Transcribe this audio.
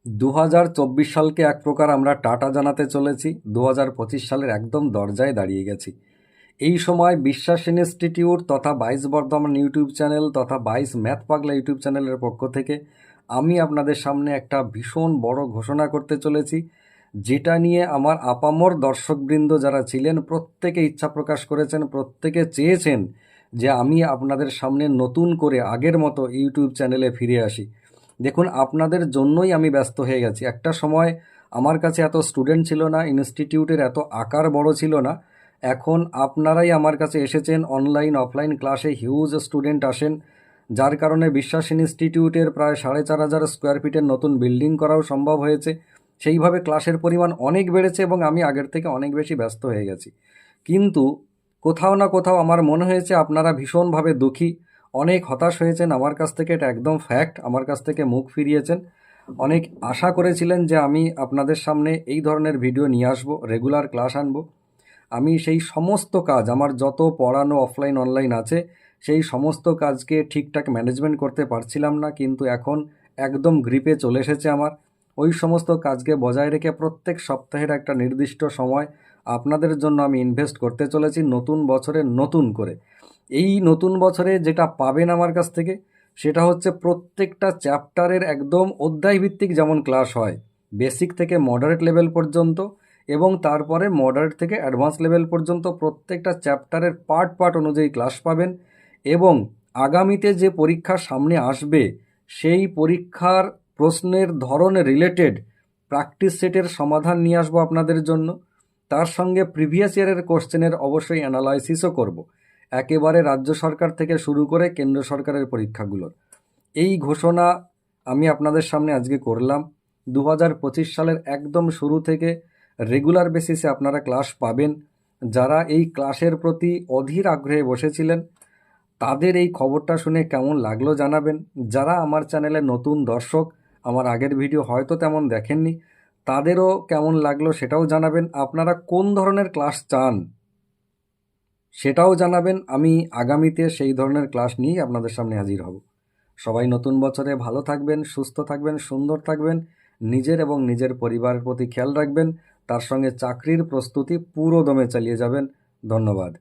2024 সালকে এক প্রকার আমরা টাটা জানাতে চলেছি। 2025 সালের একদম দরজায় দাঁড়িয়ে গেছি। এই সময় বিশ্বাস ইনস্টিটিউট তথা 22 বর্ধমান ইউটিউব চ্যানেল তথা 22 ম্যাথ পাগলা ইউটিউব চ্যানেলের পক্ষ থেকে আমি আপনাদের সামনে একটা ভীষণ বড় ঘোষণা করতে চলেছি, যেটা নিয়ে আমার আপামর দর্শকবৃন্দ যারা ছিলেন প্রত্যেকে ইচ্ছা প্রকাশ করেছেন, প্রত্যেকে চেয়েছেন যে আমি আপনাদের সামনে নতুন করে আগের মতো ইউটিউব চ্যানেলে ফিরে আসি। দেখুন, আপনাদের জন্যই আমি ব্যস্ত হয়ে গেছি। একটা সময় আমার কাছে এত স্টুডেন্ট ছিল না, ইনস্টিটিউটের এত আকার বড় ছিল না। এখন আপনারাই আমার কাছে এসেছেন, অনলাইন অফলাইন ক্লাসে হিউজ স্টুডেন্ট আসেন, যার কারণে বিশ্বাস ইনস্টিটিউটের প্রায় 4,500 স্কোয়ার ফিটের নতুন বিল্ডিং করাও সম্ভব হয়েছে। সেইভাবে ক্লাসের পরিমাণ অনেক বেড়েছে এবং আমি আগের থেকে অনেক বেশি ব্যস্ত হয়ে গেছি। কিন্তু কোথাও না কোথাও আমার মনে হয়েছে আপনারা ভীষণভাবে দুঃখী, অনেক হতাশ হয়েছেন আমার কাছ থেকে, এটা একদম ফ্যাক্ট। আমার কাছ থেকে মুখ ফিরিয়েছেন। অনেক আশা করেছিলেন যে আমি আপনাদের সামনে এই ধরনের ভিডিও নিয়ে আসবো, রেগুলার ক্লাস আনবো। আমি সেই সমস্ত কাজ, আমার যত পড়ানো অফলাইন অনলাইন আছে, সেই সমস্ত কাজকে ঠিকঠাক ম্যানেজমেন্ট করতে পারছিলাম না, কিন্তু এখন একদম গ্রিপে চলে এসেছে আমার। ওই সমস্ত কাজকে বজায় রেখে প্রত্যেক সপ্তাহের একটা নির্দিষ্ট সময় আপনাদের জন্য আমি ইনভেস্ট করতে চলেছি নতুন বছরে নতুন করে। এই নতুন বছরে যেটা পাবেন আমার কাছ থেকে সেটা হচ্ছে প্রত্যেকটা চ্যাপ্টারের একদম অধ্যায়ভিত্তিক যেমন ক্লাস হয়, বেসিক থেকে মডারেট লেভেল পর্যন্ত, এবং তারপরে মডারেট থেকে অ্যাডভান্স লেভেল পর্যন্ত প্রত্যেকটা চ্যাপ্টারের পার্ট পার্ট অনুযায়ী ক্লাস পাবেন। এবং আগামীতে যে পরীক্ষা সামনে আসবে সেই পরীক্ষার প্রশ্নের ধরন রিলেটেড প্র্যাকটিস সেটের সমাধান নিয়ে আসবো আপনাদের জন্য। তার সঙ্গে প্রিভিয়াস ইয়ারের কোশ্চেনের অবশ্যই অ্যানালাইসিসও করব, একেবারে রাজ্য সরকার থেকে শুরু করে কেন্দ্র সরকারের পরীক্ষাগুলোর। এই ঘোষণা আমি আপনাদের সামনে আজকে করলাম। 2025 সালের একদম শুরু থেকে রেগুলার বেসিসে আপনারা ক্লাস পাবেন। যারা এই ক্লাসের প্রতি অধীর আগ্রহে বসেছিলেন তাদের এই খবরটা শুনে কেমন লাগলো জানাবেন। যারা আমার চ্যানেলে নতুন দর্শক, আমার আগের ভিডিও হয়তো তেমন দেখেননি, তাদেরও কেমন লাগলো সেটাও জানাবেন। আপনারা কোন ধরনের ক্লাস চান সেটাও জানাবেন। আমি আগামীতে সেই ধরনের ক্লাস নিয়েই আপনাদের সামনে হাজির হব। সবাই নতুন বছরে ভালো থাকবেন, সুস্থ থাকবেন, সুন্দর থাকবেন, নিজের এবং নিজের পরিবারের প্রতি খেয়াল রাখবেন, তার সঙ্গে চাকরির প্রস্তুতি পুরো দমে চালিয়ে যাবেন। ধন্যবাদ।